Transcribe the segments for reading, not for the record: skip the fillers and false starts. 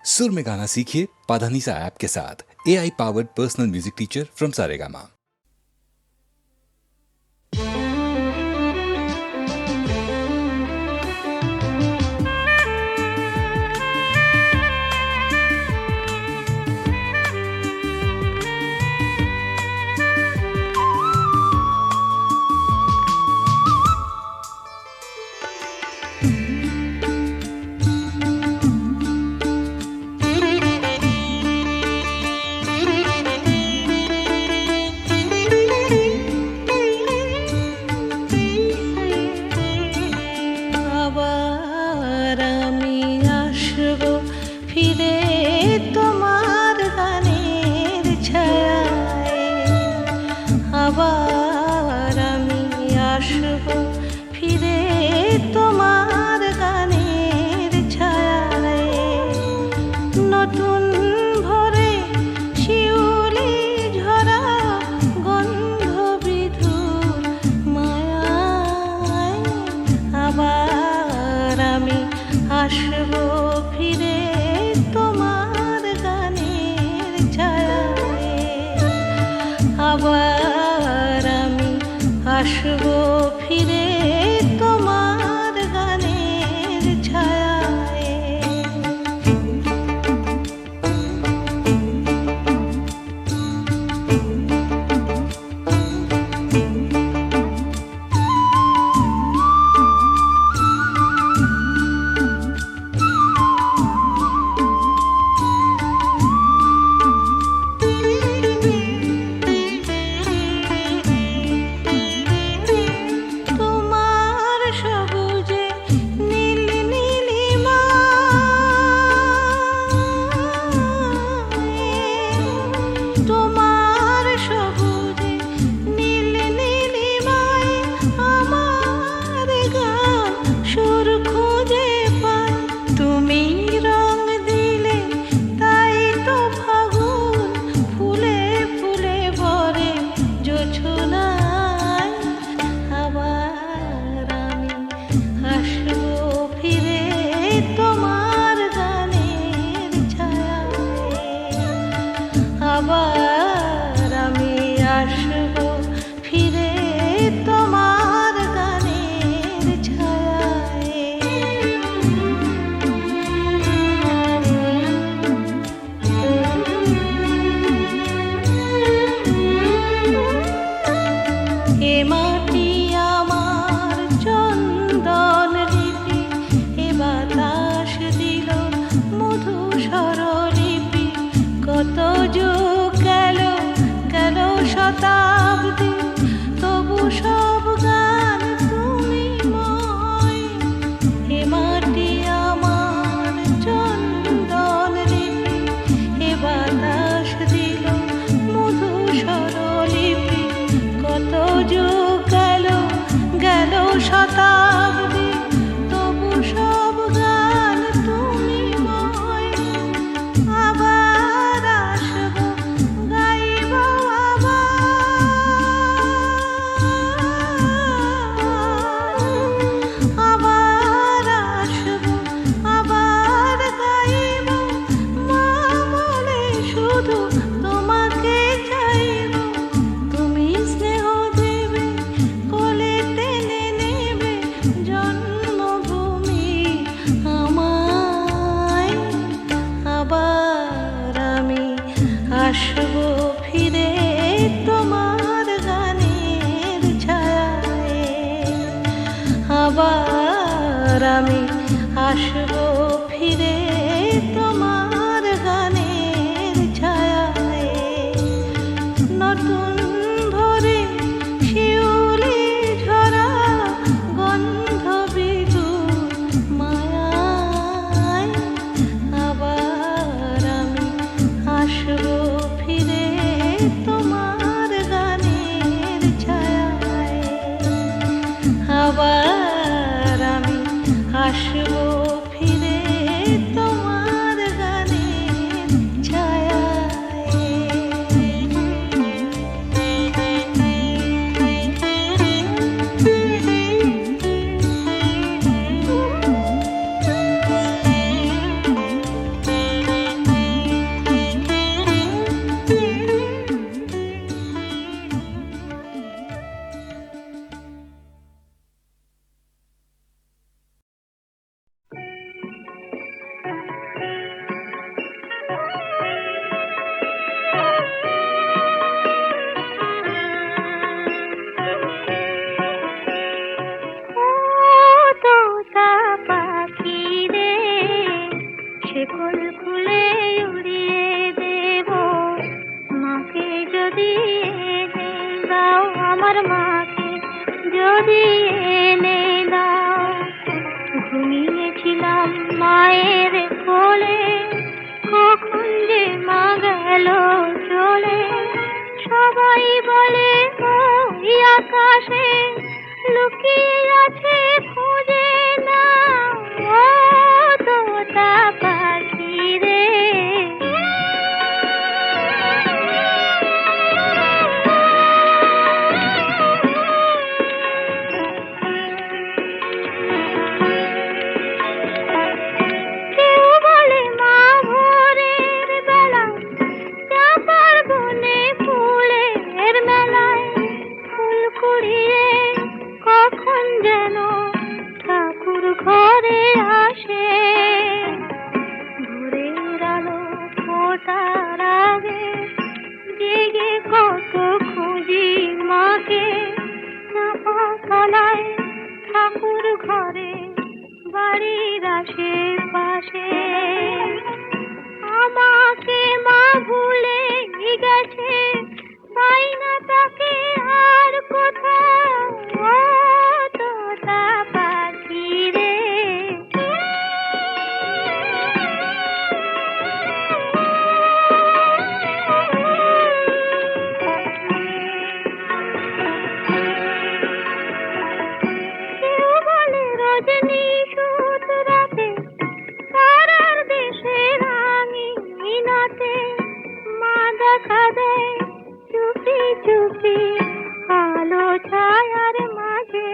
सुर में गाना सीखिए पाधानीसा ऐप के साथ। AI powered personal music teacher from Saregama. আবার আমি আসব ফিরে তোমার গানের ছায়ায়, নতুন ভোরে শিউলি ঝরা গন্ধ বিধুর মায়ায়। আবার আমি আসব ফিরে তোমার গানের ছায়ায়, আবার আমি আসব ফিরে তোমার গানের ছায়ায়। তোমার সবুজে নীল নীলিমায় আমার গান সুর খুঁজে পায়। তুমি রং দিলে তাই তো ফাগুন ফুলে ফুলে ভরে জোছনায়। আবার আমি আসব ফিরে তোমার গানের ছায়ায়, আবার আমি আসব ফিরে তোমার গানের ছায়ায়। এ মাটি আমার চন্দন লিপি, এ বাতাস দিল মধু স্বরলিপি। কত যুগ গেল গেল শতাব্দী, তবু সব গান তুমি ময়। এ মাটি আমার চন্দন লিপি, এ বাতাস দিল মধু স্বরলিপি। কত যুগ গেল গেল শতাব্দী, তবু সব গান তুমি ময়। আবার আসব গাইব আবার শেকল খুলে উড়িয়ে দেব মাকে যদি এনে দাও, আমার মাকে যদি এনে দাও। ঘুমিয়েছিলাম মায়ের কোলে, কখন যে মা গেল চলে। সবাই বলে ওই আকাশে লুকিয়ে আছে, খুঁজে না ও তোতা পাখি রে। কেউ বলে মা ভোরের বেলা চাঁপার বনে ফুলের মেলায় ফুল কুড়িয়ে কখন যেন ঠাকুর ঘরে আসে। ভোরের আলো ফোটার আগে জেগে কত খুঁজি মাকে, চাঁপা তলায় ঠাকুর ঘরে বাড়ির আশেপাশে। আমাকে মা ভুলে গেছে, পাই না তাকে আর কোথাও ও তোতা পাখি রে। কেউ বলে রজনী সুত রাতে তারার দেশে রাঙিনাতে মা দেখা দেয় চুপি চুপি আলো ছায়ার মাঝে।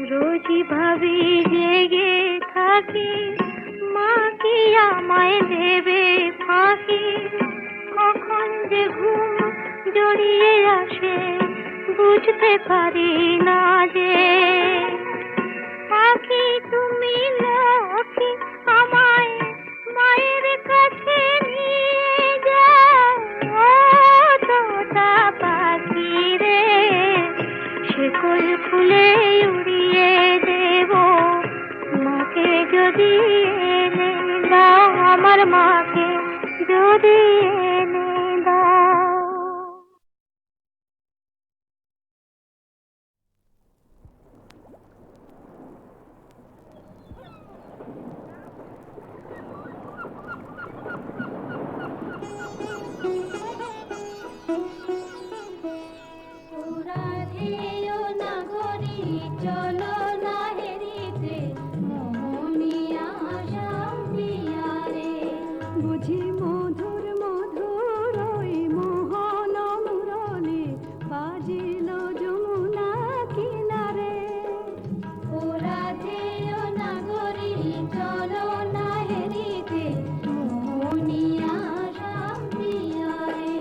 রোজই ভাবি জেগে থাকি মা কি আমায় দেবে ফাঁকি। কখন যে ঘুম জড়িয়ে আসে বুঝতে পারি না যে। পাখি তুমি লক্ষ্মী, আমায় মায়ের কাছে নিয়ে যাও ও তোতা পাখি রে। শেকল খুলে উড়িয়ে দেব মাকে যদি এনে দাও, আমার মাকে যদি এনে দাও। রাধেয় নাগরী চলো না হেরিতে, মোহনিয়া আসাম পিয়ারে। বুঝি মধুর মধুর ওই মোহন মুরলি বাজিল যমুনা কিনারে। ও রাধেয় নাগরী চলো না হেরিতে, মোহনিয়া আসাম পিয়ারে।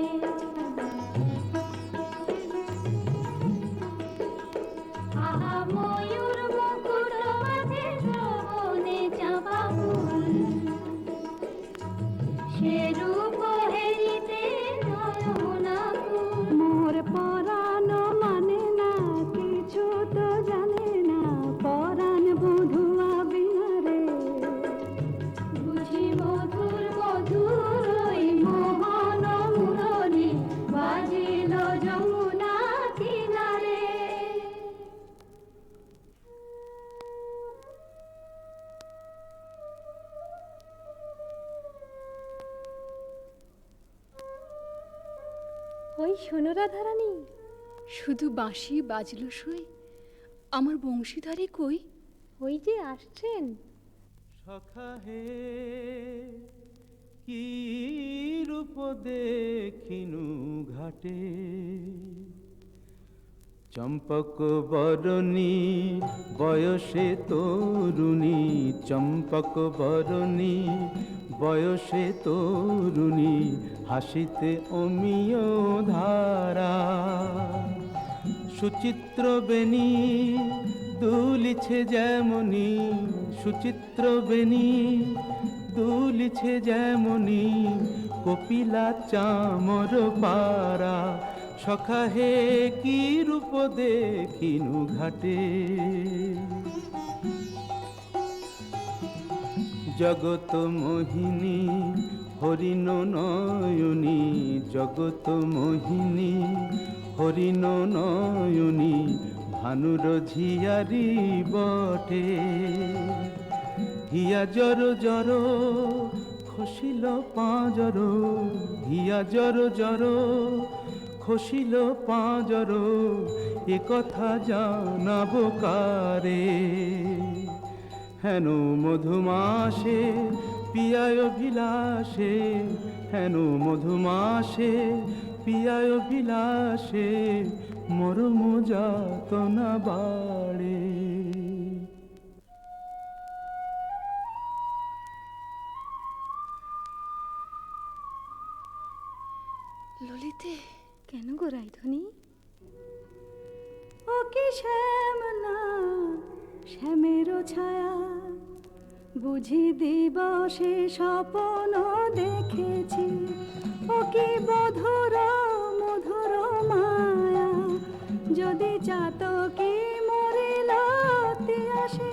আহা ময়ূর মুকুট মাথে শ্রবণে চাঁপা ফুল, সে রূপ হেরিতে নয়না কুল। মোর পরাণ মানে না কিছু তো জানে না, পরাণ বধুয়া বিহারে। বুঝি মধুর মধুর ওই মোহন মুরলি বাজিল যমুনা কিনারে। ওই শোনো রাধারানী, শুধু বাঁশি বাজলো সই, আমার বংশীধারী কই? ওই যে আসছেন। সখা হে কি রূপ দেখিনু ঘাটে, চম্পক বরণী বয়সে তরুণী, চম্পক বরণী বয়সে তরুণী, হাসিতে অমিয় ধারা। সুচিত্র বেণী দুলিছে যেমনি, সুচিত্র বেণী দুলিছে যেমনি, কপিলা চামর পারা। সখা হে কি রূপ দেখিনু ঘাটে, জগত মোহিনী হরিণ নয়নী, জগত মোহিনী হরিণ নয়নী, ভানুর ঝিয়ারি বটে। হিয়া জর জর খসিল পাঁজর, হিয়া জর জর খসিল পাঁজর, এ কথা জানাবো কারে। হেন মধুমাসে পিয়ায় বিলাসে, হেন মধুমাসে পিয়ায় বিলাসে, মরম যাতনা বাড়ে। ললিতে, কেন গো রাইধনি? ও কি শ্যামলা শ্যামেরও ছায়া, বুঝি দিবসে স্বপ্ন দেখেছি। ও কি মধুর মধুর মায়া, যদি চাতকি মরিল আসে,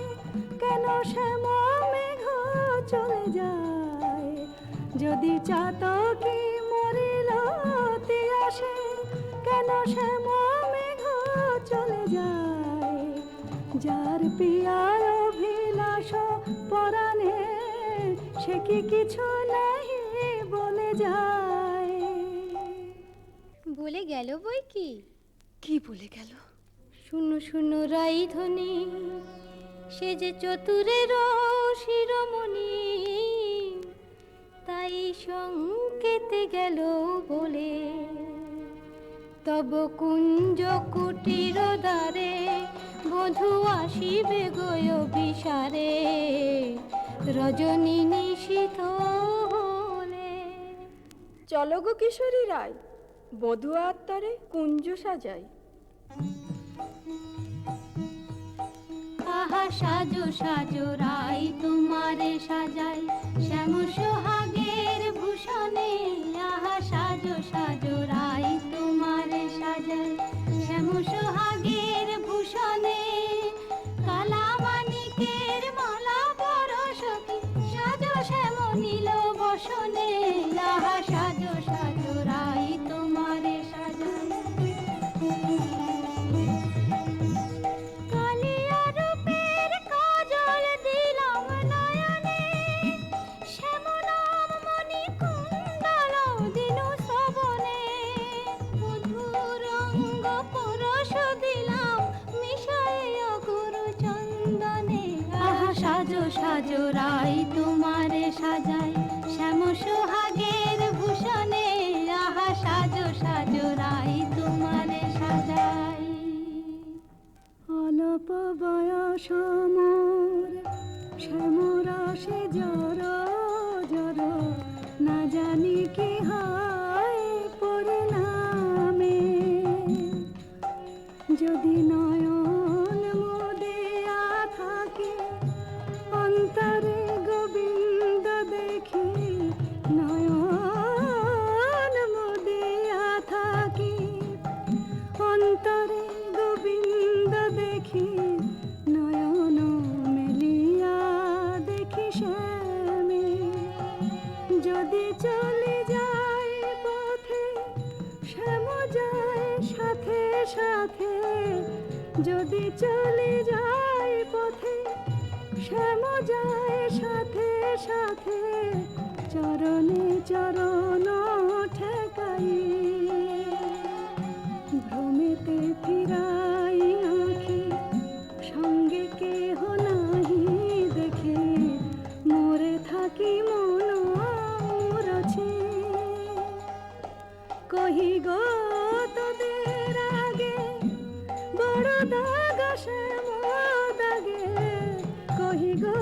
কেন শ্যাম মেঘ চলে যায়। যদি চাতকি মরিল আসে, কেন শ্যাম মেঘ চলে যায়। যার পিয়ায় অভিলাষ পরাণে, সে কি কিছু নাহি বলে যায়। বলে গেল বই কি? কি বলে গেল? শুনো শুনো রাইধনি, সে যে চতুরের শিরোমণি, তাই সংকেতে গেল বলে। তব কুঞ্জ কুটির দ্বারে বধূ আসিবে গয় বিসারে, রজনী নিশীথ হলে। চলো গো কিশোরী রায়, বধূ আত্মারে কুঞ্জ সাজাই। আহা সাজো সাজো রাই তোমারে সাজাই, শ্যাম সোহাগের ভূষণে। আহা সাজো সাজো রাই তোমারে সাজাই, শ্যাম সোহাগের ভূষণে। কালা মানিকের মালা পরশকি, সাজো শ্যাম নীল বসনে। আহা সাজো সাজো রাই তোমারে সাজাই। কালিয়া রূপের কাজল দিলাম নয়নে, শ্যাম নাম মণি কুণ্ডল দিনু শ্রবণে। মধুর অঙ্গ পরশ দিলাম মিশাইয়া গুরু চন্দনে। আহা সাজো সাজো রাই তোমারে সাজাই, শ্যাম সোহাগের ভূষণে। আহা সাজো সাজো রাই তোমারে সাজাই। অল্প বয়স মোর শ্যামরাশে জর জর, না জানি কি হয় পরিণামে। যদি নয়ন মোদিয়া থাকে, অন্তরে গোবিন্দ দেখি। নয়ন মোদিয়া থাকি, অন্তরে গোবিন্দ দেখি। নয়ন মেলিয়া দেখি শ্যামে। যদি চলে যায় পথে, শ্যাম যায় সাথে সাথে। যদি চলে যায় পথে, শ্যাম যায় সাথে সাথে। চরণে চরণ ঠেকাই, ভ্রমেতে ফিরাই আঁখি। সঙ্গে কেহ নাহি দেখে, মোরে থাকি মন মুরছে। কহি গো তোদের আগে, বড় দাগ শ্যাম দাগে। কহি গো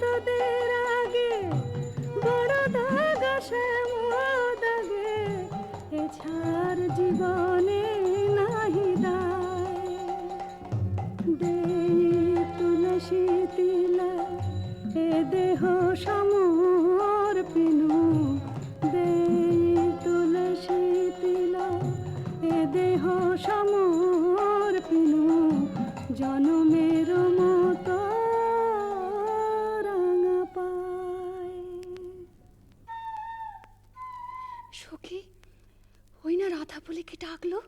তোদের আগে, বড় দাগ শ্যাম দাগে। এছাড় জীবনে নাহি দায়। দেই তুলসী তিলা, এ দেহ সমর্পিনু। দেই তুলসী তিলা, এ দেহ সমর্পিনু। জনমের মতো রাঙা পা। সখী, ওই না রাধা বলে কে ডাকলো,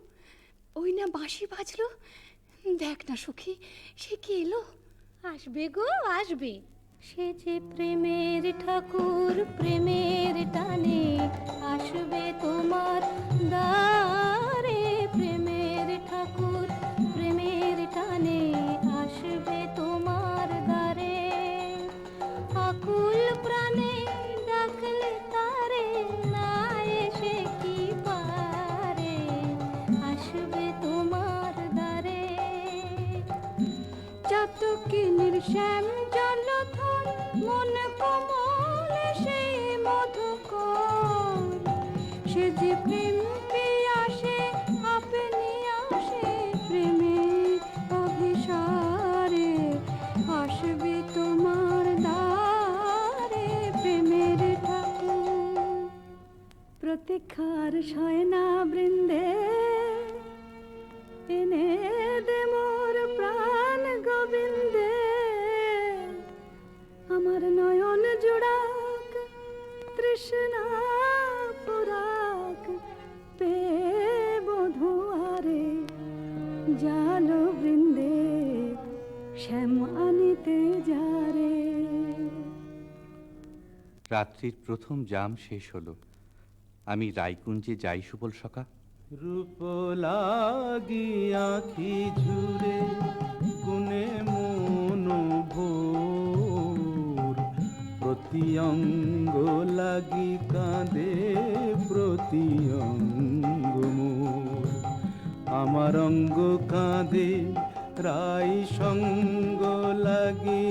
ওই না বাঁশি বাজলো। দেখ না সখী, সে কি এলো। আসবে গো আসবে, সে যে প্রেমের ঠাকুর, প্রেমের টানে আসবে তোমার দ্বারে। প্রেমের ঠাকুর, প্রেমের টানে আসবে তোমার দ্বারে। আকুল প্রাণে ডাকলে তারে, না এসে কি পারে, আসবে তোমার দ্বারে। চাতকিনীর শ্যাম জলধর, মন কমল সেই মধুকর। সে যে প্রেম পিয়াসে আপনি আসে, প্রেমের অভিসারে আসবে তোমার দ্বারে। প্রেমের ঠাকুর প্রতীক্ষার শয়না বৃন্দে, এনে দে মোর প্রাণ গোবিন্দে। আমার নয়ন জোড়াক তৃষ্ণা পুরাক, পে বধুয়ারে জাল বৃন্দে, শ্যাম আনিতে যারে। রাত্রির প্রথম জাম শেষ হলো। আমি রায়কুঞ্জে যাই সুবল সখা। রূপ লাগি আখি ঝুরে, গুনে মন ভোর। প্রতি অঙ্গ লাগি কাঁদে, প্রতি অঙ্গ মোর। আমার অঙ্গ কাঁদে রাই সঙ্গ লাগি,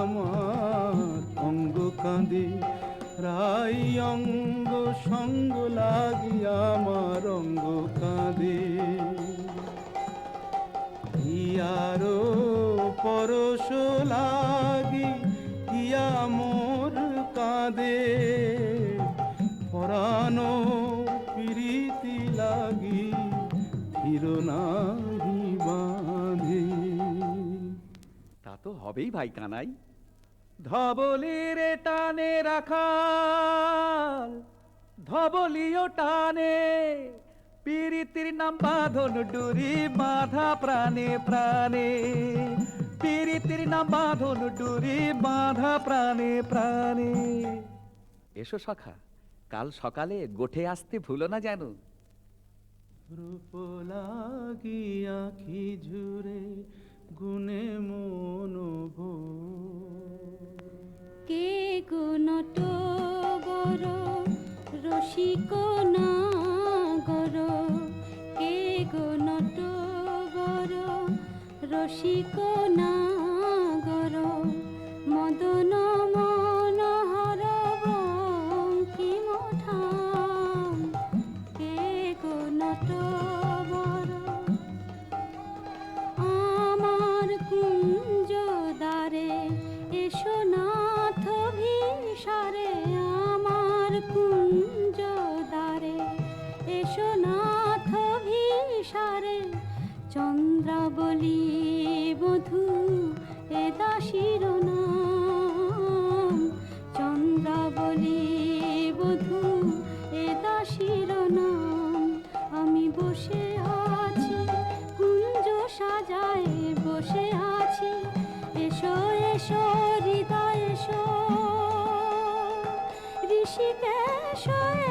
আমার অঙ্গ কাঁদে রাই অঙ্গ সঙ্গ লাগি, আমার অঙ্গ কাঁদে। হিয়ারো পরশ লাগি, হিয়া মোর কাঁদে। পরানো প্রীতি লাগি, ধীর নাহি বাঁধে। তা তো হবেই ভাই কানাই। ধবলির টানে রাখাল, ধবলিও টানে। পীরিতির নাম বাঁধন ডুরি, বাঁধা প্রাণে প্রাণে। পীরিতির নাম বাঁধন ডুরি, বাঁধা প্রাণে প্রাণে। এসো সখা, কাল সকালে গোঠে আসতে ভুলো না যেন। রূপ লাগি আখি ঝুরে, গুনে মন ভোর। কে গো নটবর রসিক নাগর, কে গো নটবর রসিক নাগর। মদন মনোহর বঙ্কিম ঠাম, কে গো নটবর। আমার কুঞ্জ দ্বারে এসো নাথ ভিসারে, আমার কুঞ্জ দ্বারে এসো নাথ ভিসারে। চন্দ্রাবলী বধূ এ দাসীর নাম, চন্দ্রাবলী বধূ এ দাসীর নাম। আমি বসে আছি কুঞ্জ সাজায়, বসে আছি। এসো এসো হৃদয় এসো, ঋষিকেশ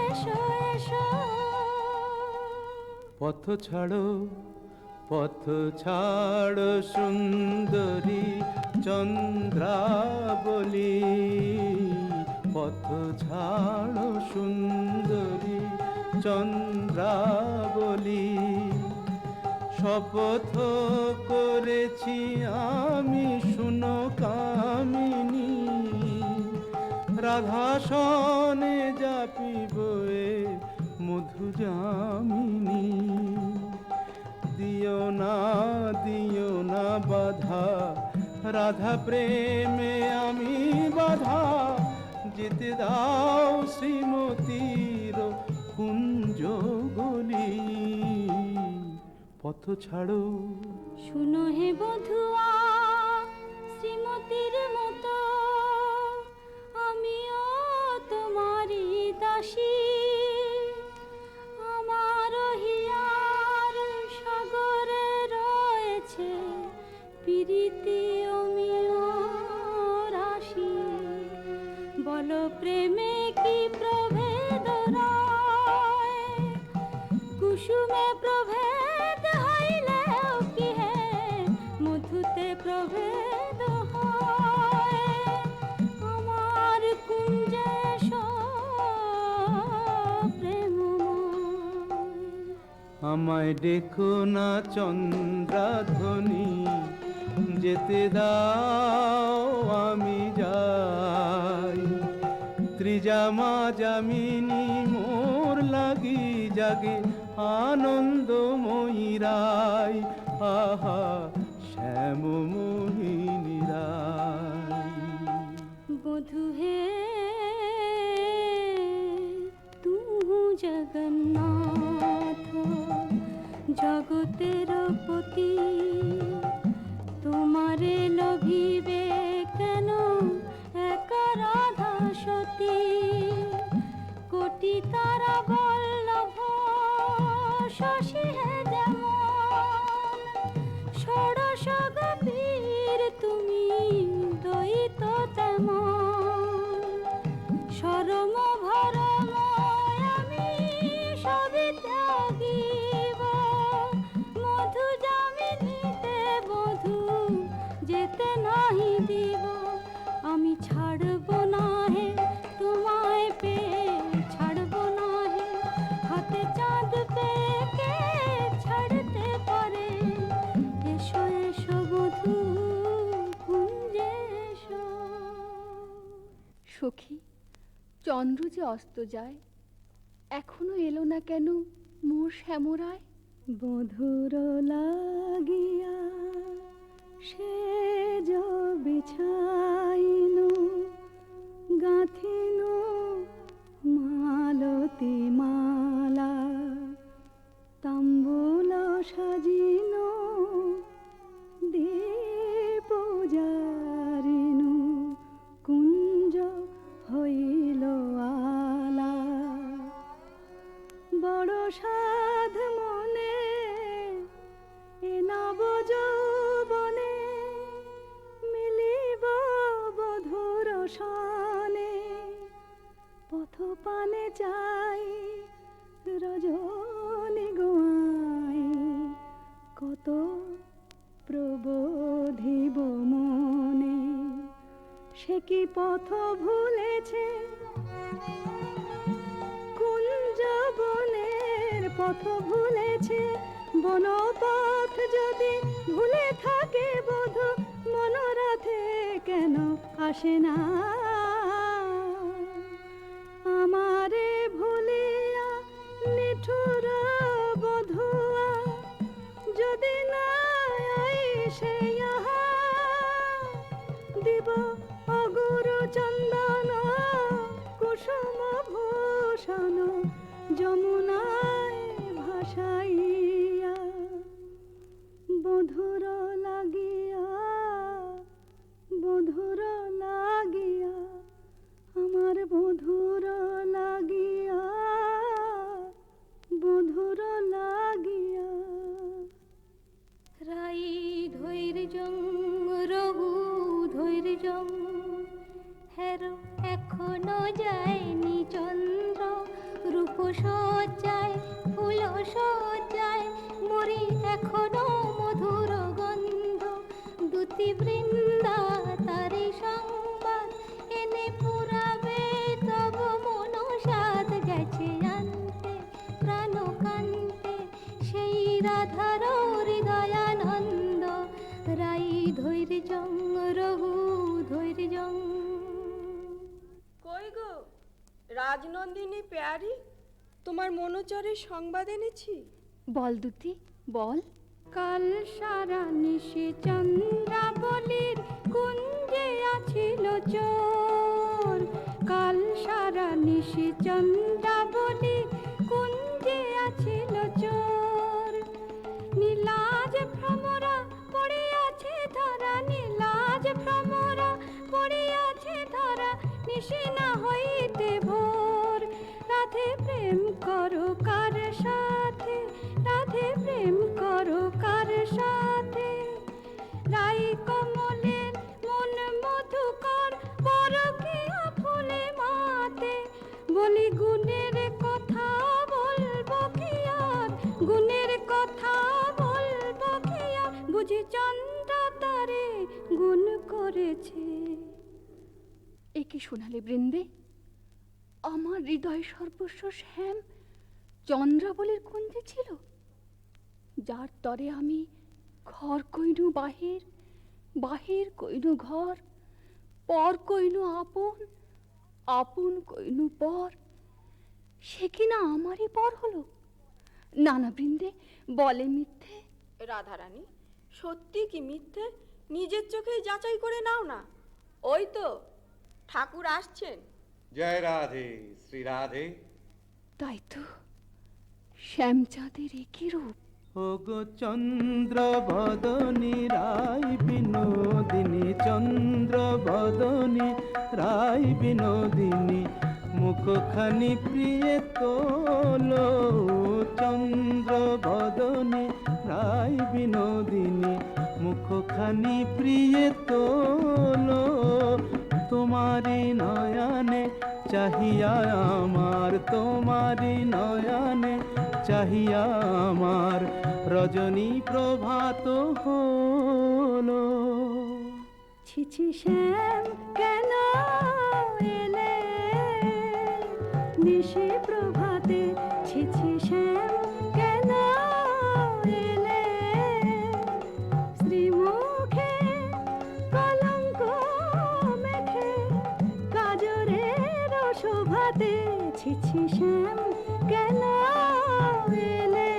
এসো এসো। পথ ছাড়ো, পথ ছাড়ো সুন্দরী চন্দ্রাবলী। পথ ছাড়ো সুন্দরী চন্দ্রাবলী। শপথ করেছি আমি শুনো কামিনী, রাধা সনে যাপিব এ মধু যামিনী। দিও না বাধা, রাধা প্রেমে আমি বাধা। যেতে দাও শ্রীমতীর কুঞ্জ গলি। পথ ছাড়ো, শুনো হে বধুয়া শ্রীমতীর মতো, আমিও তোমারই দাসী। আমায় ডেকো না চন্দ্রাধ্বনি, যেতে দাও আমি যাই। ত্রিজামা যামিনী মোর লাগি জাগে আনন্দময়ী রাই, আহা শ্যাম মোহিনী রাই। বধু হে তু জগন্নাথ জগতের পতি, তোমারে লভিবে কেন একা রাধা সতী। কোটি তারা বল্লভ শশী হে যেমন, ষোড়শ গভীর তুমি দ্বৈত তেমন। সরম ভরম আমি সবই ত্যাগিব, মধু যামিনীতে বধূ যেতে নাহি দিব। আমি ছাড়ব না হে তোমায় পেয়ে, ছাড়ব না হে হাতে চাঁদ পেয়ে, কে ছাড়তে পারে। এসো এসো বধূ কুঞ্জে এসো। সখী, চন্দ্র যে অস্ত যায়, এখনো এলো না কেন মোর শ্যামরায়? বধুর লাগিয়া সে বিছাইনু, গাঁথিনু মালতী মালা, তাম্বুল সাজিনু দীপ জারিনু, কুঞ্জ হইল আলা। বড় সাধ মনে এ নব যৌবনে, মিলিব বধুর সনে। পথ পানে চাই রজনী গোয়াই, কত প্রবোধিব মনে। সে কি পথ ভুলেছে কুঞ্জ বনের পথ ভুলেছে, বনপথ যদি ভুলে থাকে বধূ, মনোরথে কেন আসে না? আমারে ভুলিয়া নিঠুর বধুয়া, যদি না আইসে ইহা, দিব অগুরু চন্দন কুসুম ভূষণ যমুনায় ভাসাইয়া। বধুর লাগিয়া, বধুর লাগিয়া, আমার বধুর লাগিয়া, বধুর লাগিয়া। রাই ধৈর্যং রঘু ধৈর্যং, হেরো এখনো যায়নি চন্দ্র। রূপ সজ্জায় ফুল সজ্জায় মরি এখনো মধুর গন্ধ। দুতি বৃন্দা তারি সংবাদ এনে পুরাবে, তব মনসাদ গেছে আনতে প্রাণ কান্তে, সেই রাধার হৃদয়ানন্দ। রাই ধৈর্যং রঘু ধৈর্যং। কই গো রাজনন্দিনী পেয়ারি, তোমার মনোচরের সংবাদ এনেছি। বল দুতি বল। কাল সারা নিশি চন্দ্রাবলীর কুঞ্জে আছিল চোর। কাল সারা নিশি চন্দ্রাবলীর কুঞ্জে আছিল চোর। নীলাজ ভ্রমরা পড়িয়াছে ধরা, নীলাজ ভ্রমরা পড়িয়াছে ধরা, নিশি না হইতে ভোর। রাধে প্রেম করো কার সাথে, রাধে প্রেম করো কার সাথে। রাই কমলের মন মধুকর, পরকীয়া ফুলে মাতে। বলি গুণের কথা বলবো কি আর, গুণের কথা বলবো কি আর, বুঝি চন্দ্র তারে গুণ করেছে। এ কি শোনালে বৃন্দে? আমার হৃদয় সর্বস্ব শ্যাম চন্দ্রাবলীর কুঞ্জে ছিল। যার তরে আমি ঘর কইনু বাহির, বাহির কইনু ঘর, পর কইনু আপন, আপন কইনু পর, সে কিনা আমারই পর হলো। নানা বৃন্দে বলে মিথ্যে। রাধারানী, সত্যি কি মিথ্যে নিজের চোখেই যাচাই করে নাও না। ওই তো ঠাকুর আসছেন। জয় রাধে, শ্রী রাধে। তাই তো, শ্যামচাঁদের একই রূপ। ওগো চন্দ্র বদনী রায় বিনোদিনী, চন্দ্র বদনী রায় বিনোদিনী, মুখখানি প্রিয়ে তোলো। চন্দ্র বদনী রায় বিনোদিনী, মুখখানি প্রিয়ে তোলো। তোমারি নয়নে চাহিয়া আমার, তোমারি নয়নে চাহিয়া আমার, রজনী প্রভাত হলো। ছিছি শ্যাম কেন এলে নিশি প্রভাতে, ছিছি শ্যাম কেন এলে শ্রীমুখে কলঙ্ক মেখে কাজরের শোভাতে, ছিছি শ্যাম কেন এলে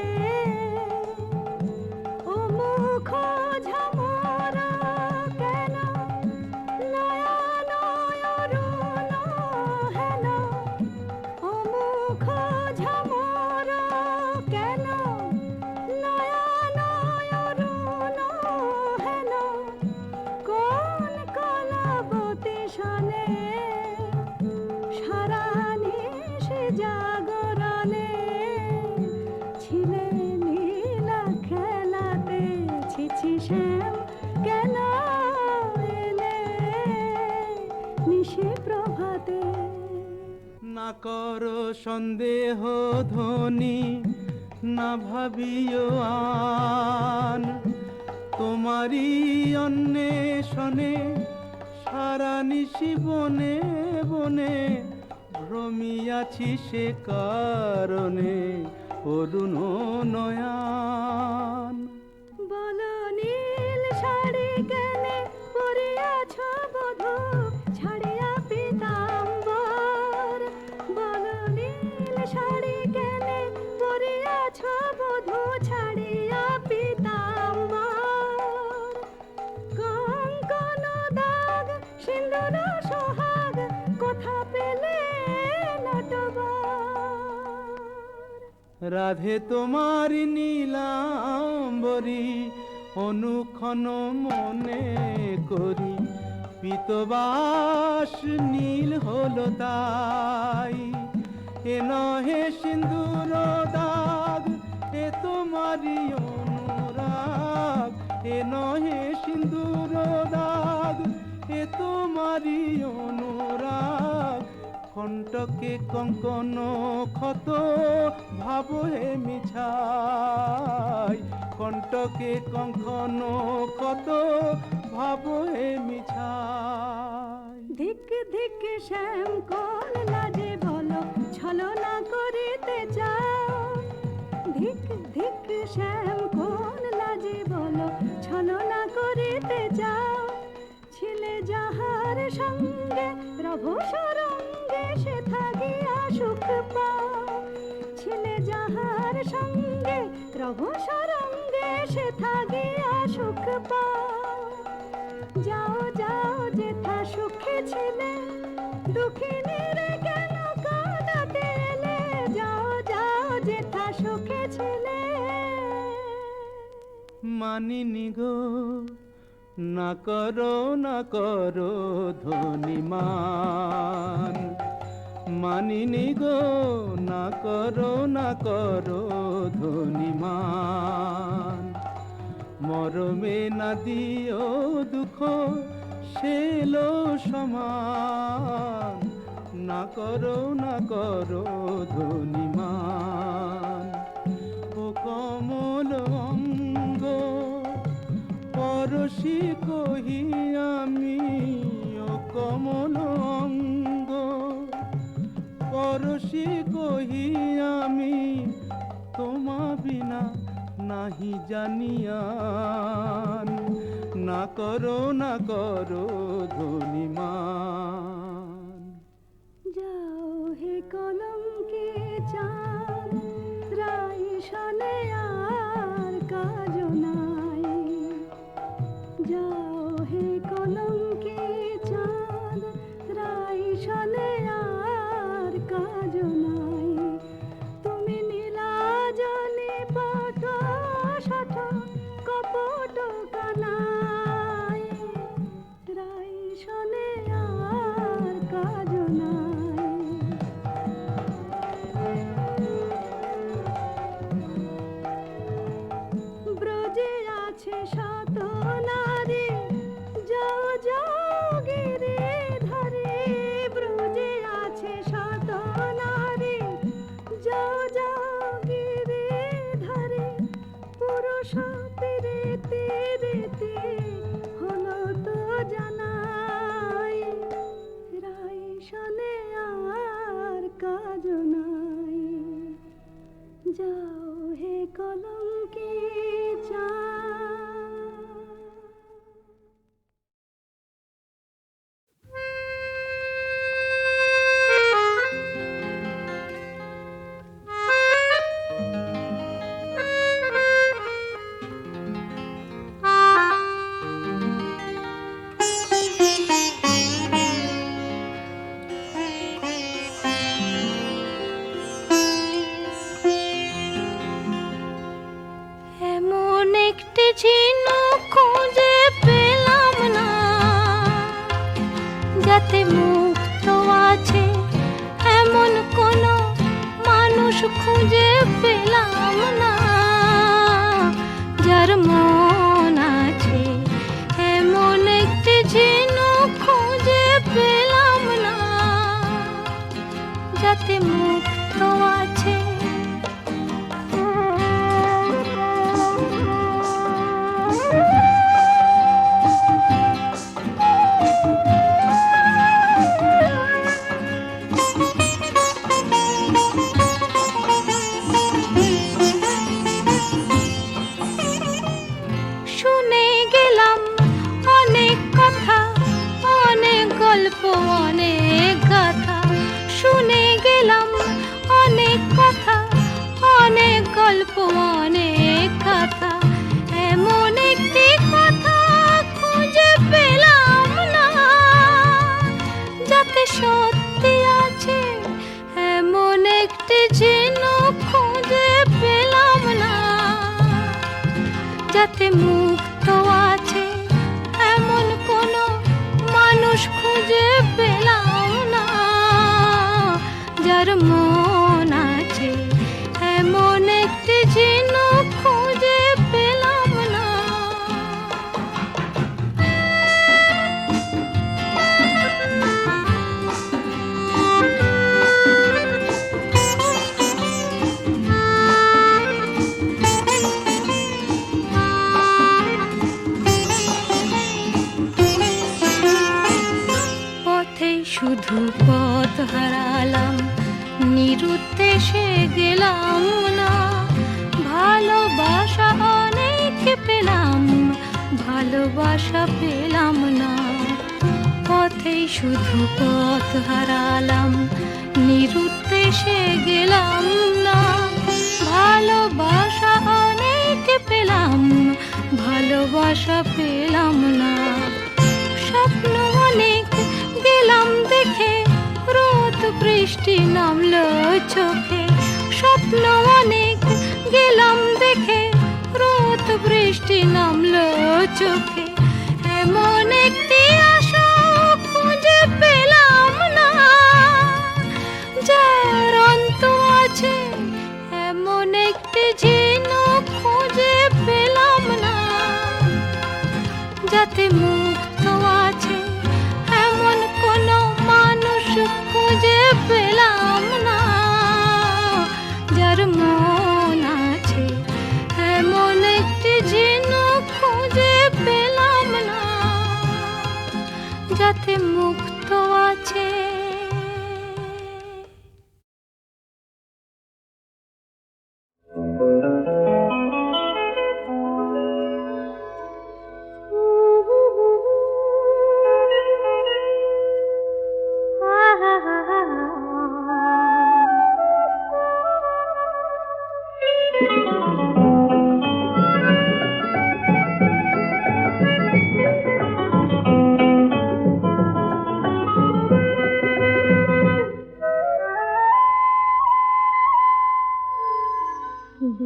ও মুখ ঝামরা কেন নয়ন অরুণ হেন, ও মুখ ঝামরা কেন নয়ন অরুণ হেন, কোন কলাবতী শনে সারা নিশি জাগরণে ছিলে নীলা খেলাতে, ছিছি শ্যাম কেন এলে নিশি প্রভাতে। না করো সন্দেহ ধ্বনি, না ভাবিও আন, তোমারই অন্বেষণে সারা নিশি বনে বনে ভ্রমিয়াছি, সে কারণে অরুণ নয়ান। বলো নীল শাড়ি কেনে পরিয়াছ বধূ ছাড়িয়া পীতাম্বর, বলো নীল শাড়ি কেনে পরিয়াছ বধূ ছাড়িয়া পীতাম্বর, কঙ্কন দাগ সিন্দুর সোহাগ কোথা পেলে নটবর। রাধে তোমার নীলাম্বরী অনুক্ষণ মনে করি, পীতবাস নীল হলো তাই। এ নহে সিন্দুর দাগ, এ তোমারই অনুরাগ, এ নহে সিন্দুর দাগ, এ তোমারই অনুরাগ। কণ্টকে কঙ্কন ক্ষত ভাব হে মিছাই, কণ্টকে কঙ্কন ক্ষত ভাব হে মিছাই। ধিক ধিক শ্যাম কোন লাজে বলো ছলনা করিতে চাও, ধিক ধিক শ্যাম কোন লাজে বলো ছলনা করিতে চাও, ছিলে যাহার সঙ্গে রভ সরঙ্গে সে থাকিয়া সুখ পাও, ছিলে যাহার সঙ্গে রভ সরঙ্গে সে থাকিয়া সুখ পাও। যাও যাও যেথা সুখে ছিলে দুঃখিনীর কেন কাঁদাতে এলে, যাও যাও যেথা সুখে ছিলে। মানিনি গো না করো ধনিমান, মানিনি গো না করো ধনিমান। মরমে না দিও দুঃখ সেলো সমান, না করো ধনিমান। ও কমল অঙ্গ পরশি কহি আমি, ও কমল অঙ্গ পরশি কহি আমি, তোমা বিনা নাহি জানিয়ান, না করো ধনিমান। যাও হে কলঙ্কে চাঁদ, রাই শনে আর কাজ নাই। যাও হে কলঙ্কে চাঁদ, রাই শনে আর কাজ নাই। তুমি নীলাজলে পট শঠ কপট কানাই, রাই শনে আর কাজ নাই। ব্রজে আছে শত নারী, যাও যাও গিরে ধরে। ব্রজে আছে শত নারী, যাও যাও গিরে ধরে। পুরুষ পেরেতে রেতে হলো তো জানাই, রাই শনে আর কাজ নাই। যাও হে কলঙ্কে চাঁদ। এমন একটি ঝিনুক খুঁজে পেলাম না, যাতে মুক্ত আছে এমন কোনো মানুষ খুঁজে পেলাম না। যার মন আছে এমন একটি ঝিনুক খুঁজে পেলাম না, যাতে মুক্ত আছে। শুনে গেলাম অনেক কথা, অনেক গল্প, অনেক গাথা। শুনে গেলাম অনেক কথা, অনেক গল্প, অনেক গাথা। এমন একটি কথা খুঁজে পেলাম না, যাতে সত্যি আছে এমন একটি ঝিনুক খুঁজে পেলাম না, যাতে মুক্ত আছে এমন কোনো মানুষ খুঁজে পেলাম না। যার মন আছে এমন একটি ঝিনুক খুঁজে পেলাম না। পথে শুধু পথ হারালাম, নিরুদ্দেশে গেলাম না। ভালোবাসা অনেক পেলাম, ভালোবাসা পেলাম না। পথে শুধু পথ হারালাম, নিরুদ্দেশে গেলাম না। ভালোবাসা অনেক পেলাম, ভালোবাসা পেলাম না। স্বপ্ন অনেক গেলাম দেখে, রোদ বৃষ্টি নামলো চোখে। স্বপ্ন অনেক গেলাম দেখে, রোদ বৃষ্টি নামলো চোখে। এমন একটি আশা খুঁজে পেলাম না, যার অন্ত আছে এমন একটি ঝিনুক খুঁজে পেলাম না, যাতে মুক্ত আছে এমন কোনো মানুষ খুঁজে পেলাম না। যার মন আছে এমন একটি ঝিনুক খুঁজে পেলাম না, যাতে মুক্ত আছে।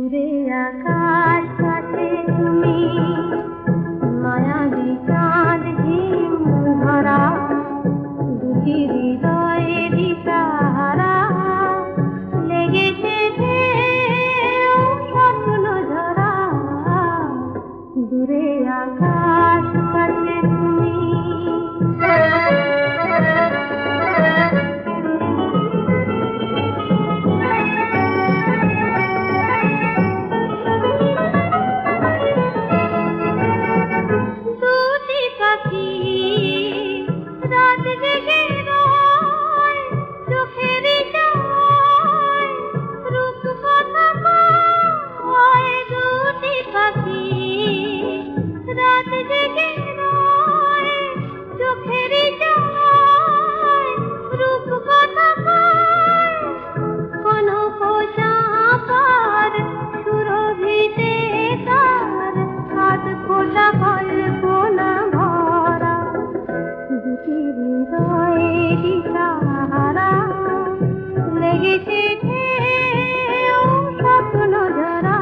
দূরে আকাশ কাছে তুমি মায়াবী চাঁদ ঝিম ধরা দুটি হৃদয়ে দিশাহারা লেগেছে ঢেউ স্বপ্ন ঝরা দূরে আকাশ কাছে তুমি দুটি পাখি রাত জেগে রয় চোখের জয় রূপ কথা কয় দুটি পাখি রাত জেগে রয় চোখের জয় রূপ কথা কয় কনক চাঁপার সুরভিতে তার হাত খোলা কল্পনা ভরা দুটি হৃদয়ে দিশাহারা লেগেছে ঢেউ স্বপ্ন ঝরা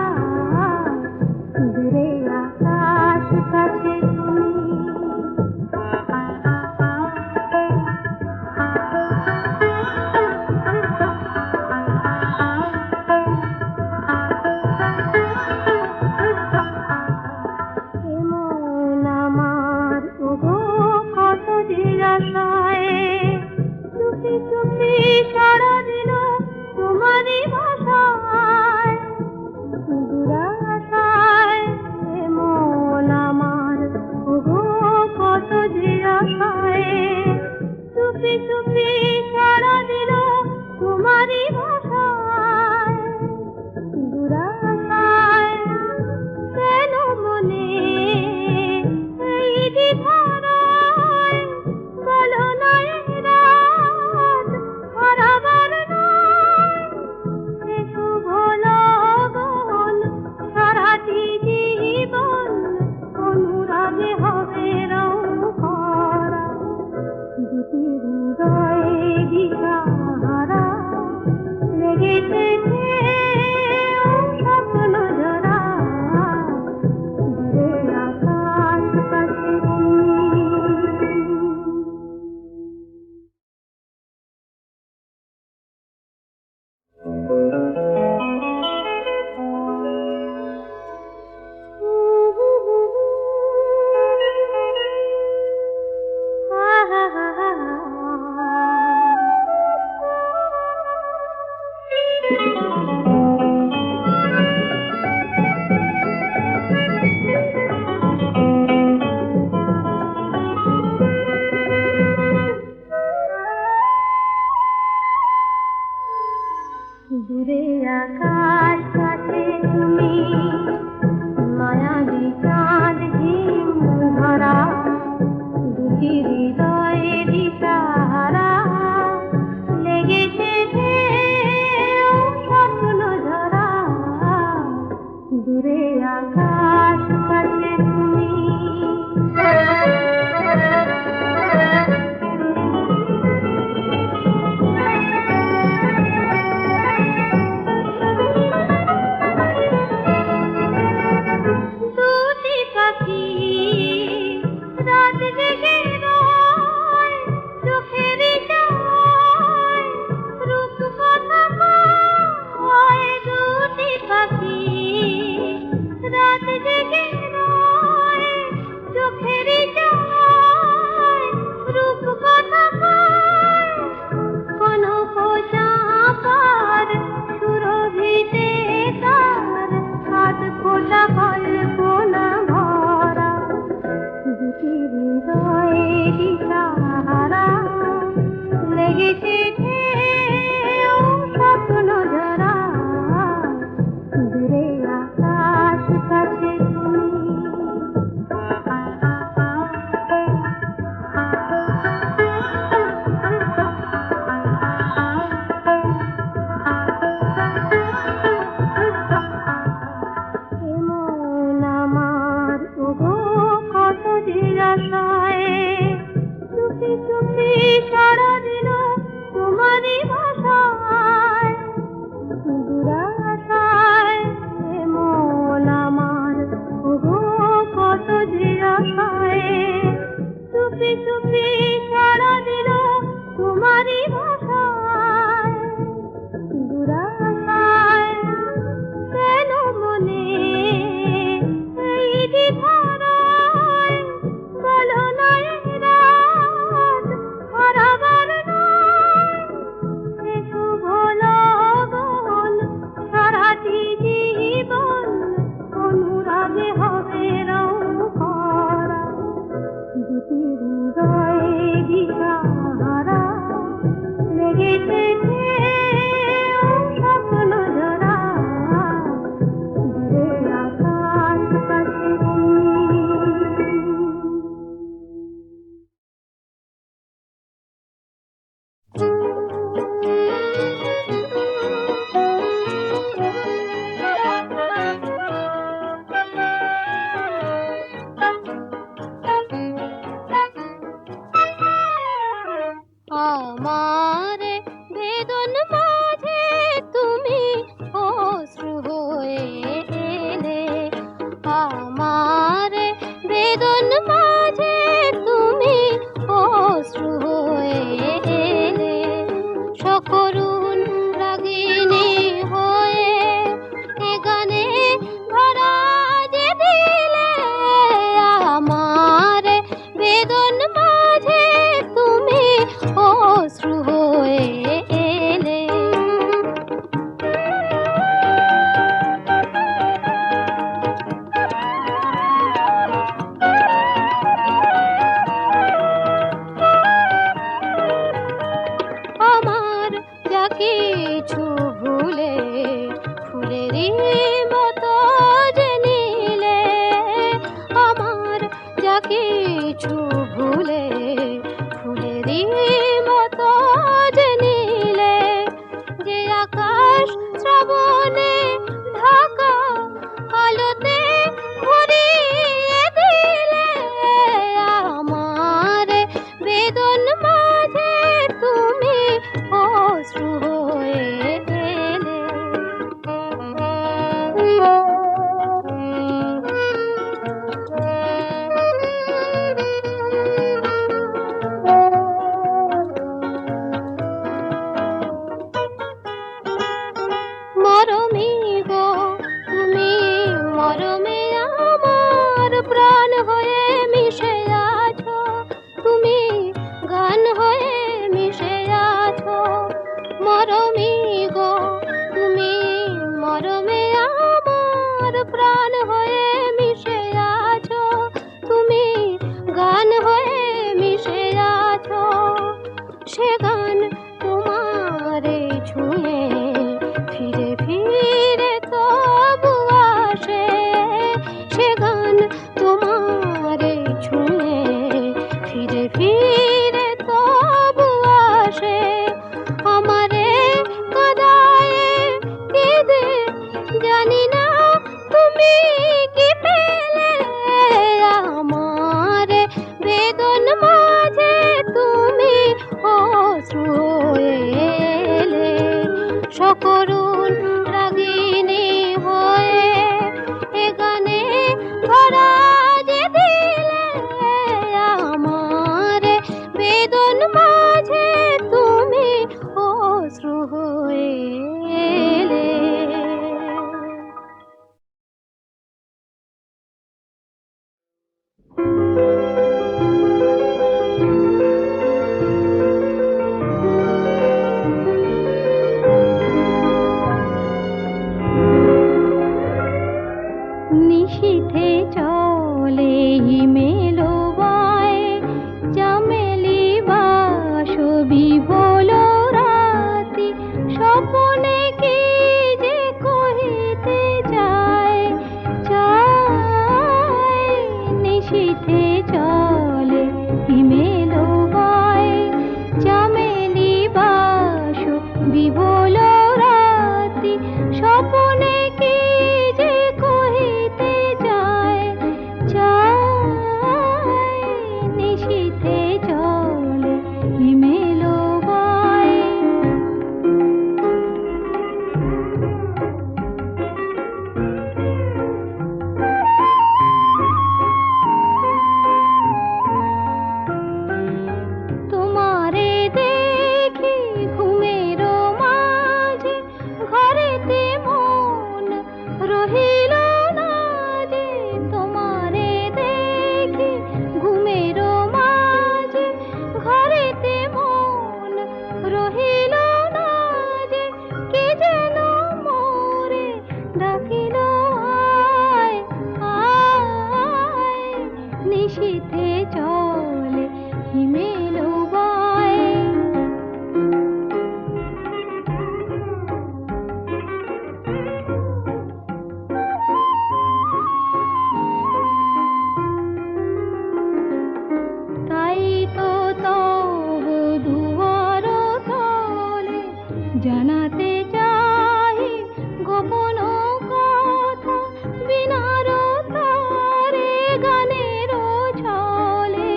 দূরে আকাশ কাছে তুমি এমন আমার ওগো কত যে আশায় চুপি চুপি সারা দিল তোমারই ভাষায় দুরাশায় এমন আমার ওগো কত যে আশায় চুপি চুপি সারা দিল তোমারই ভাষায় দুরাশায় কেন মনে এই দ্বিধারায় বলো না এই রাত হারাবার নয় এ শুভ লগন সারাটি জীবন অনুরাগে হবে রং করা দুটি হৃদয়ে দিশাহারা লেগেছে ঢেউ স্বপ্ন ঝরা দূরে আকাশ কাছে তুমি দূরে আকাশ কাছে তুমি মায়াবী চাঁদ ঝিম ধরা দুটি হৃদয়ে দিশাহারা লেগেছে ঢেউ স্বপ্ন ঝরা দূরে আকাশ কাছে তুমি কিছু ভুলে ফুলেরই মতো যে নিলে আমার যা কিছু ভুলে ফুলেরই মতো যে নিলে যে আকাশ শ্রাবণে ঢাকা আলোতে ভরিয়ে দিলে আমার বেদন মাঝে তুমি অশ্রু হয়ে এলে মরমী গো তুমি মরমে আমার প্রাণ হয়ে মিশে আছো তুমি গান হয়ে মিশে আছো মরমী গো তুমি মরমে আমার প্রাণ হয়ে মিশে আছো তুমি গান হয়ে মিশে আছো সে গান তোমারে ছুঁয়ে ফিরে ফিরে তবু আসে সে গান তোমারে ছুঁয়ে ফিরে ফিরে তবু আসে আমারে কাদায় কেঁদে জানি না তুমি কি পেলে আমার বেদন মাঝে তুমি অশ্রু হয়ে এলে সকরুণ রাগিনী হয়ে এ গানে ভরা যে দিলে আমার বেদন মাঝে তুমি অশ্রু হয়ে এলে নিশীথে চলে হিমেলো বায় চামেলি বাসবি বলো রাতি স্বপনে কি যে কহিতে যায় চায় নিশীথে চলে হিমেলো বায় চামেলি বাসবি বলো রাতি স্বপনে কি যে কহিতে যায় চায় নিশীথে চলে হিমেলো বায় তোমারে দেখি ঘুমেরো মাঝে ঘরেতে মন রহিল না যে তোমারে দেখি ঘুমেরো মাঝে ঘরেতে মন রহিল না যে কে যেন মোরে ডাকিল আয় আয় নিশীথে চলে হিমেলো বায় তাই তো তবু দুয়ার তলে জানাতে চাহি গোপন কথা বিনার তারে গানের ছলে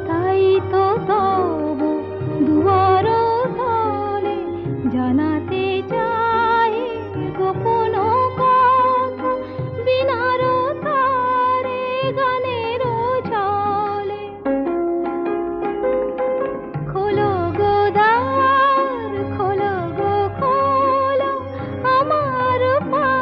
তাই তো তবু দুয়ার তলে জানাতে চাহি গোপন কথা বিনার তারে গানের ছলে খোলো গো দ্বার খোলো গো খোলো আমার পা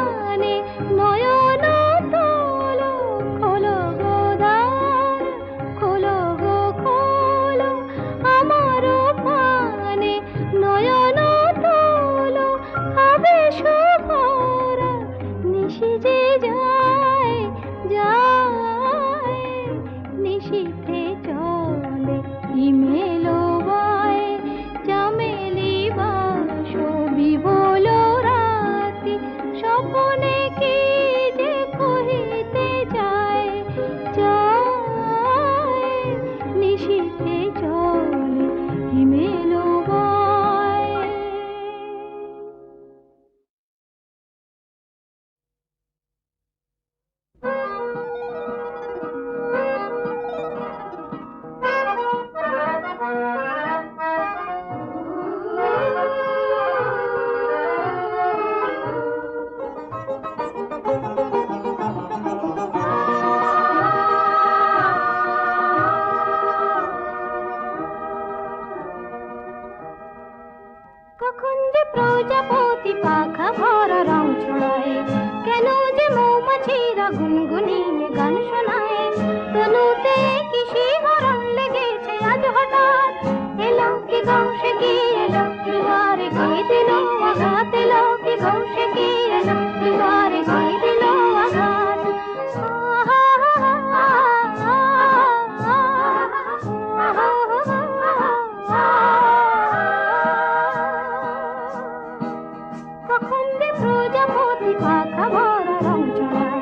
প্রজাপতি পাখা ভরা রং ছড়ায়, কেন যে মৌমাছিরা গুনগুনিয়ে গান শোনায়। তনুতে কি শিহরণ লেগেছে আজ হঠাৎ, এলো কি গৌসে কি এলো দুয়ারে কি দিল আঘাত, এলো কি গৌসে কি এলো দুয়ারে কি দিল আঘাত। কখন যে প্রজাপতি পাখা ভরা রং ছড়ায়।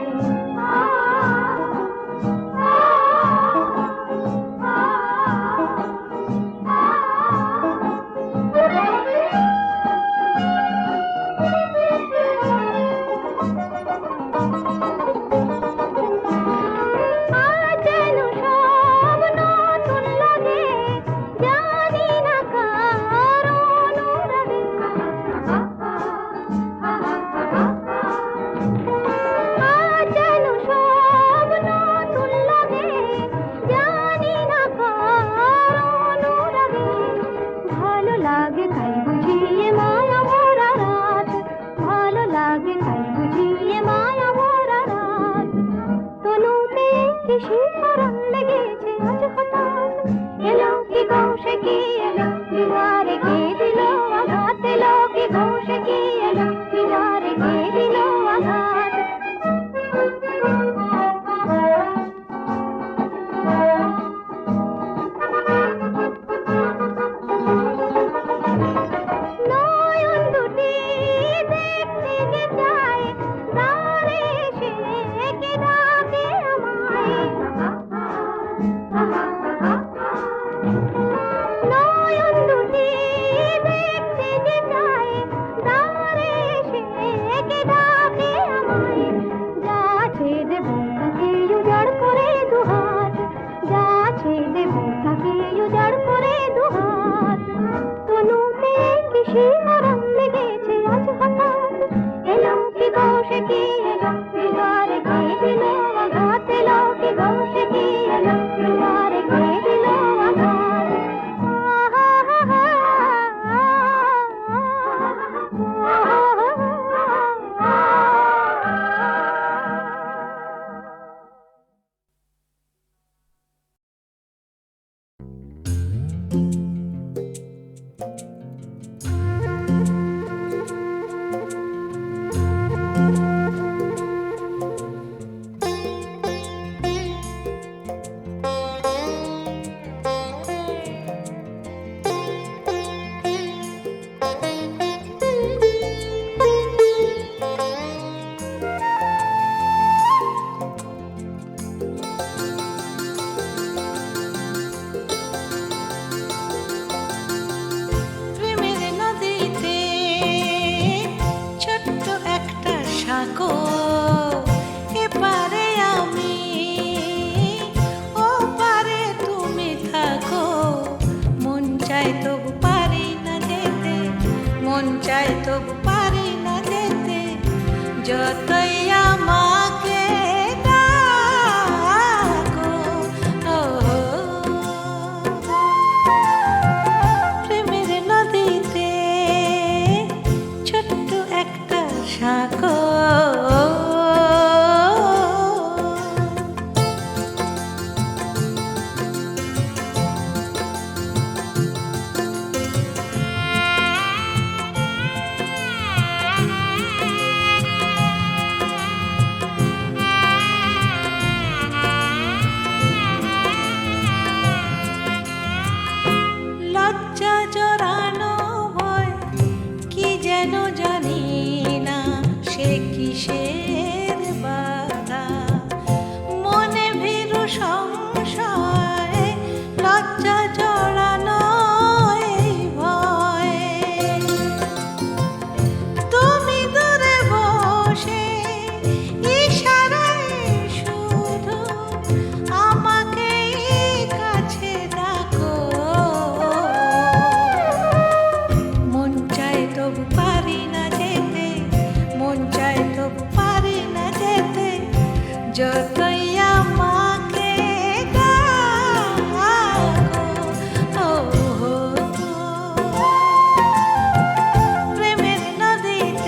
প্রেমের নদীতে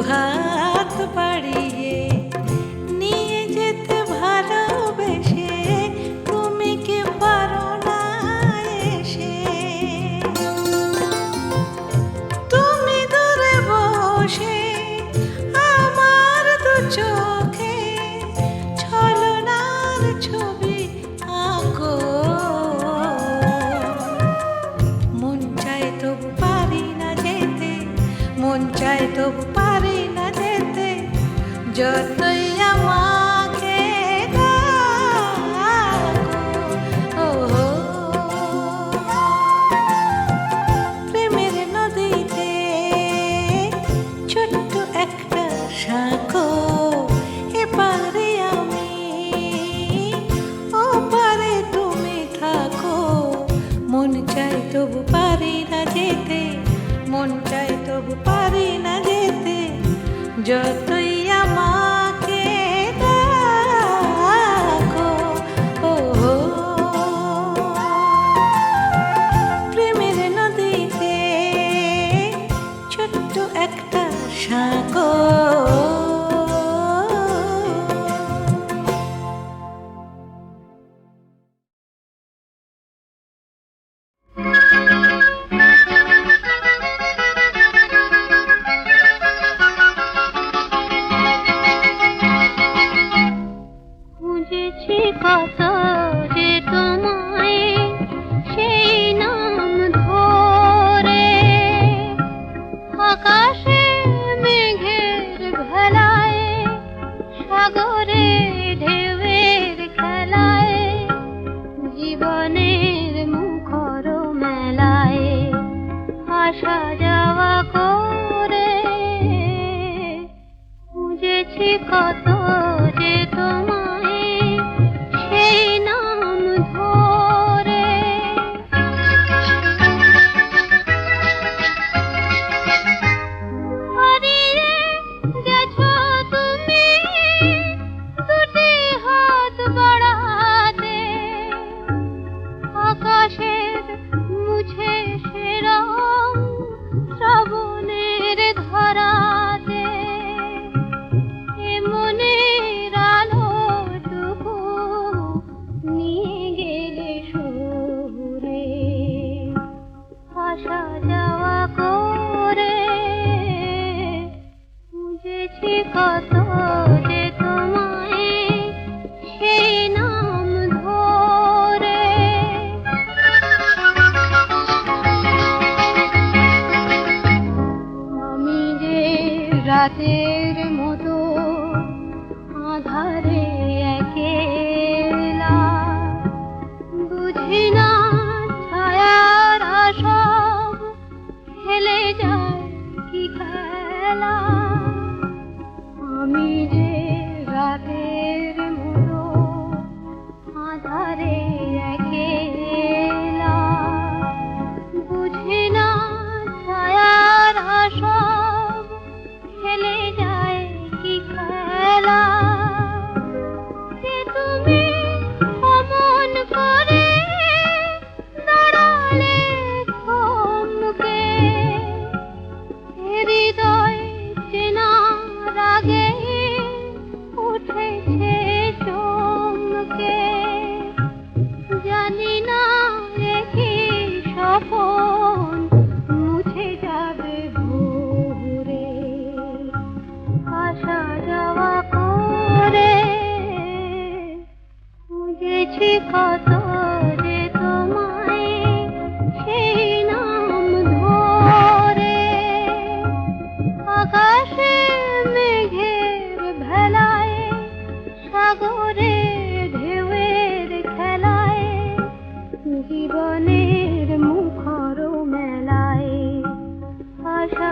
দুহাত বাড়িয়ে নিয়ে যেতে ভালোবেসে তুমি কি পারো না এসে? তুমি দূরে বসে আমার দু চোখে ছলনার ছবি আঁকো। মন চায় তবু পারি না যেতে, মন চায় তবু পারি না যেতে, যতই আমাকে ডাকো। ও প্রেমের নদীতে ছোট্ট একটা সাঁকো, এপারে আমি ওপারে তুমি থাকো। মন চায় তবু পারি না যেতে, মন চায় তবু পারি না যেতে, যতই আমাকে ডাকো। ও প্রেমের নদীতে ছোট্ট একটা সাঁকো। খুঁজেছি কত যে তোমায় সেই নাম ধরে, আকাশে মেঘের ভেলায় সাগরে ঢেউয়ের খেলায় জীবনের মুখর মেলায় আসা যাওয়া করে। খুঁজেছি কত যে তোমায় সেই নাম ধরে। হারিয়ে গেছো তুমি দুটি হাত বাড়াতে, আকাশের মুছে সে রং শ্রাবণের ধারাতে। এ মনের আলোটুকু নিয়ে গেলে সুরে আসা যাওয়া করে। খুঁজেছি কত যে তোমায় সেই নাম ধরে। আমি যে রাতের মতো আধারে একেলা, বুঝি না ছায়ার সব খেলে যায় কি খেলা। আমি যে রাতের মতো আধারে একেলা, বুঝি না ছায়ার সব খেলে যায় কি খেলা। যে তুমি অমন করে দাঁড়ালে থমকে, হৃদয় চেনার আগে উঠেছে চমকে। জানি না কি স্বপন মুছে যাবে ভোরে আসা যাওয়া করে। খুঁজেছি কত যে তোমায় সেই নাম ধরে, আকাশে মেঘের ভেলায় সাগরে ঢেউয়ের খেলায় জীবনের মুখর মেলায় আসা